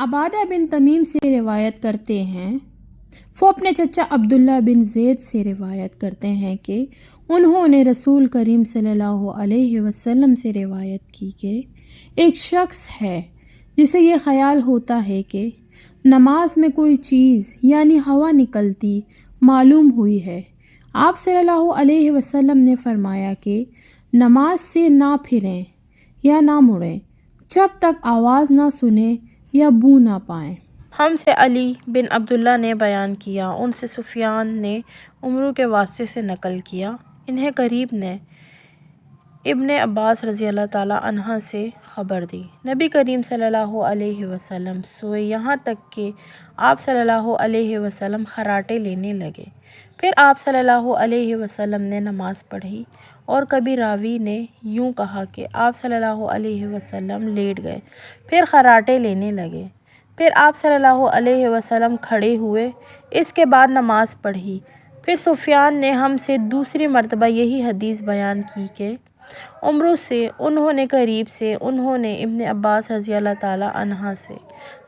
عبادہ بن تمیم سے روایت کرتے ہیں، وہ اپنے چچا عبداللہ بن زید سے روایت کرتے ہیں کہ انہوں نے رسول کریم صلی اللہ علیہ وسلم سے روایت کی کہ ایک شخص ہے جسے یہ خیال ہوتا ہے کہ نماز میں کوئی چیز یعنی ہوا نکلتی معلوم ہوئی ہے۔ آپ صلی اللہ علیہ وسلم نے فرمایا کہ نماز سے نہ پھریں یا نہ مڑیں جب تک آواز نہ سنیں یا بو نہ پائیں۔ ہم سے علی بن عبداللہ نے بیان کیا، ان سے سفیان نے عمرو کے واسطے سے نقل کیا، انہیں قریب نے ابن عباس رضی اللہ تعالیٰ عنہ سے خبر دی، نبی کریم صلی اللہ علیہ وسلم سوئے یہاں تک کہ آپ صلی اللہ علیہ وسلم خراٹے لینے لگے۔ پھر آپ صلی اللہ علیہ وسلم نے نماز پڑھی، اور کبھی راوی نے یوں کہا کہ آپ صلی اللہ علیہ وسلم لیٹ گئے، پھر خراٹے لینے لگے، پھر آپ صلی اللہ علیہ وسلم کھڑے ہوئے، اس کے بعد نماز پڑھی۔ پھر سفیان نے ہم سے دوسری مرتبہ یہی حدیث بیان کی کہ عمرو سے، انہوں نے قریب سے، انہوں نے ابن عباس رضی اللہ تعالیٰ عنہ سے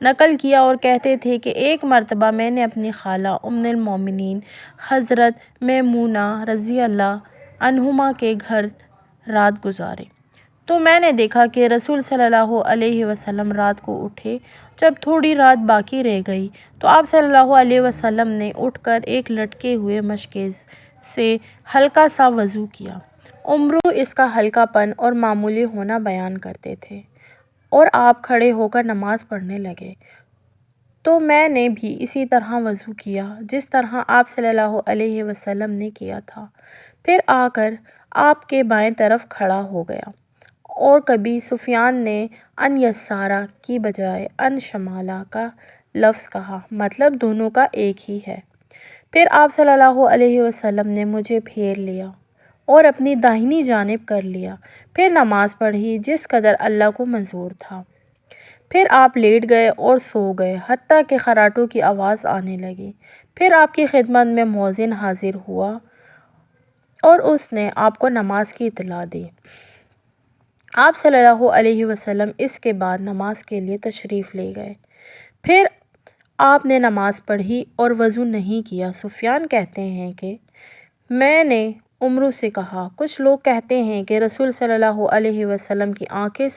نقل کیا اور کہتے تھے کہ ایک مرتبہ میں نے اپنی خالہ ام المومنین حضرت میمونہ رضی اللہ عنہما کے گھر رات گزاری، تو میں نے دیکھا کہ رسول صلی اللہ علیہ وسلم رات کو اٹھے۔ جب تھوڑی رات باقی رہ گئی تو آپ صلی اللہ علیہ وسلم نے اٹھ کر ایک لٹکے ہوئے مشکے سے ہلکا سا وضو کیا۔ عمرو اس کا ہلکا پن اور معمولی ہونا بیان کرتے تھے، اور آپ کھڑے ہو کر نماز پڑھنے لگے، تو میں نے بھی اسی طرح وضو کیا جس طرح آپ صلی اللہ علیہ وسلم نے کیا تھا، پھر آ کر آپ کے بائیں طرف کھڑا ہو گیا۔ اور کبھی سفیان نے ان یسارہ کی بجائے ان شمالہ کا لفظ کہا، مطلب دونوں کا ایک ہی ہے۔ پھر آپ صلی اللہ علیہ وسلم نے مجھے پھیر لیا اور اپنی داہنی جانب کر لیا، پھر نماز پڑھی جس قدر اللہ کو منظور تھا۔ پھر آپ لیٹ گئے اور سو گئے حتیٰ کہ خراٹوں کی آواز آنے لگی۔ پھر آپ کی خدمت میں مؤذن حاضر ہوا اور اس نے آپ کو نماز کی اطلاع دی۔ آپ صلی اللہ علیہ وسلم اس کے بعد نماز کے لیے تشریف لے گئے، پھر آپ نے نماز پڑھی اور وضو نہیں کیا۔ سفیان کہتے ہیں کہ میں نے عمرو سے کہا، کچھ لوگ کہتے ہیں کہ رسول صلی اللہ علیہ وسلم کی آنکھیں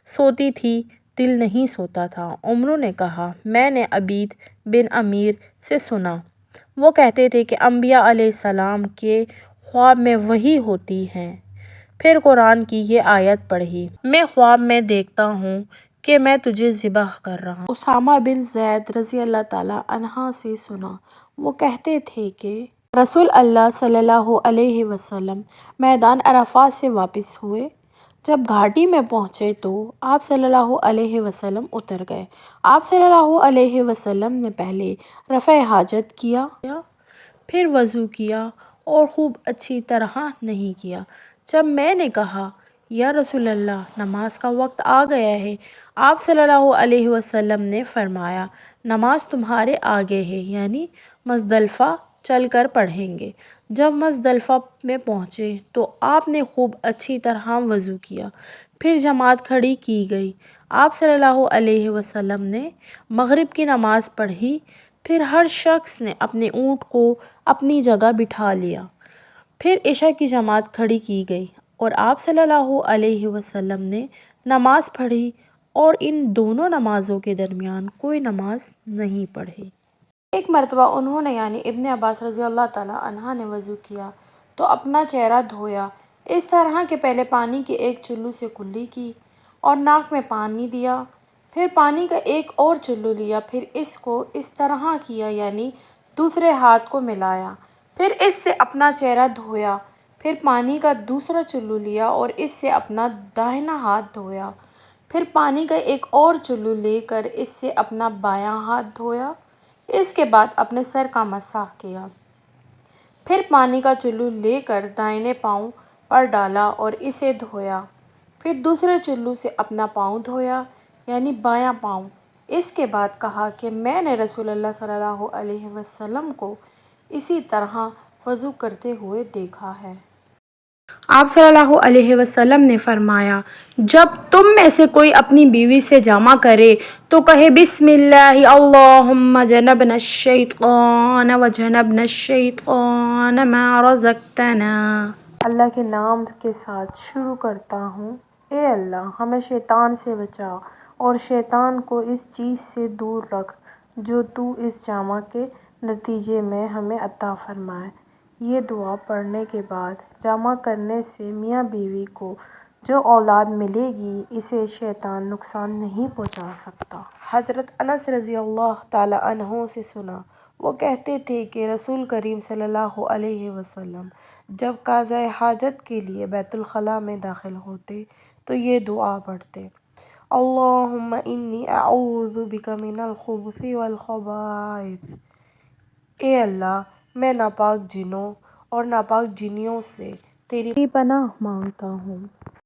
سوتی تھی، دل نہیں سوتا تھا۔ عمرو نے کہا، میں نے عبید بن عمیر سے سنا، وہ کہتے تھے کہ انبیاء علیہ السلام کے خواب میں وحی ہوتی ہے۔ پھر قرآن کی یہ آیت پڑھی، میں خواب میں دیکھتا ہوں کہ میں تجھے ذبح کر رہا ہوں۔ اسامہ بن زید رضی اللہ تعالیٰ عنہ سے سنا، وہ کہتے تھے کہ رسول اللہ صلی اللہ علیہ وسلم میدان عرفات سے واپس ہوئے، جب گھاٹی میں پہنچے تو آپ صلی اللہ علیہ وسلم اتر گئے۔ آپ صلی اللہ علیہ وسلم نے پہلے رفع حاجت کیا، پھر وضو کیا اور خوب اچھی طرح نہیں کیا۔ جب میں نے کہا، یا رسول اللہ، نماز کا وقت آ گیا ہے، آپ صلی اللہ علیہ وسلم نے فرمایا، نماز تمہارے آگے ہے، یعنی مزدلفہ چل کر پڑھیں گے۔ جب مزدلفہ میں پہنچے تو آپ نے خوب اچھی طرح وضو کیا، پھر جماعت کھڑی کی گئی۔ آپ صلی اللہ علیہ وسلم نے مغرب کی نماز پڑھی، پھر ہر شخص نے اپنے اونٹ کو اپنی جگہ بٹھا لیا، پھر عشاء کی جماعت کھڑی کی گئی، اور آپ صلی اللہ علیہ وسلم نے نماز پڑھی اور ان دونوں نمازوں کے درمیان کوئی نماز نہیں پڑھی۔ ایک مرتبہ انہوں نے یعنی ابن عباس رضی اللہ تعالیٰ عنہ نے وضو کیا تو اپنا چہرہ دھویا، اس طرح کہ پہلے پانی کے ایک چلو سے کلی کی اور ناک میں پانی دیا، پھر پانی کا ایک اور چلو لیا، پھر اس کو اس طرح کیا یعنی دوسرے ہاتھ کو ملایا، پھر اس سے اپنا چہرہ دھویا، پھر پانی کا دوسرا چلو لیا اور اس سے اپنا داہنا ہاتھ دھویا، پھر پانی کا ایک اور چلو لے کر اس سے اپنا بایاں ہاتھ دھویا، اس کے بعد اپنے سر کا مسح کیا، پھر پانی کا چلو لے کر دائنے پاؤں پر ڈالا اور اسے دھویا، پھر دوسرے چلو سے اپنا پاؤں دھویا یعنی بایاں پاؤں۔ اس کے بعد کہا کہ میں نے رسول اللہ صلی اللہ علیہ وسلم کو اسی طرح وضو کرتے ہوئے دیکھا ہے۔ آپ صلی اللہ علیہ وسلم نے فرمایا، جب تم میں سے کوئی اپنی بیوی سے جامع کرے تو کہے بسم اللہ اللہم جنبنا الشیطان و جنبنا الشیطان ما رزقتنا۔ اللہ کے نام کے ساتھ شروع کرتا ہوں، اے اللہ ہمیں شیطان سے بچا اور شیطان کو اس چیز سے دور رکھ جو تو اس جامع کے نتیجے میں ہمیں عطا فرمائے۔ یہ دعا پڑھنے کے بعد جامع کرنے سے میاں بیوی کو جو اولاد ملے گی اسے شیطان نقصان نہیں پہنچا سکتا۔ حضرت انس رضی اللہ تعالی عنہ سے سنا، وہ کہتے تھے کہ رسول کریم صلی اللہ علیہ وسلم جب قضاء حاجت کے لیے بیت الخلاء میں داخل ہوتے تو یہ دعا پڑھتے، اللہم انی اعوذ بک من الخبث والخبائث۔ اے اللہ میں ناپاک جنوں اور ناپاک جنیوں سے تیری پناہ مانگتا ہوں۔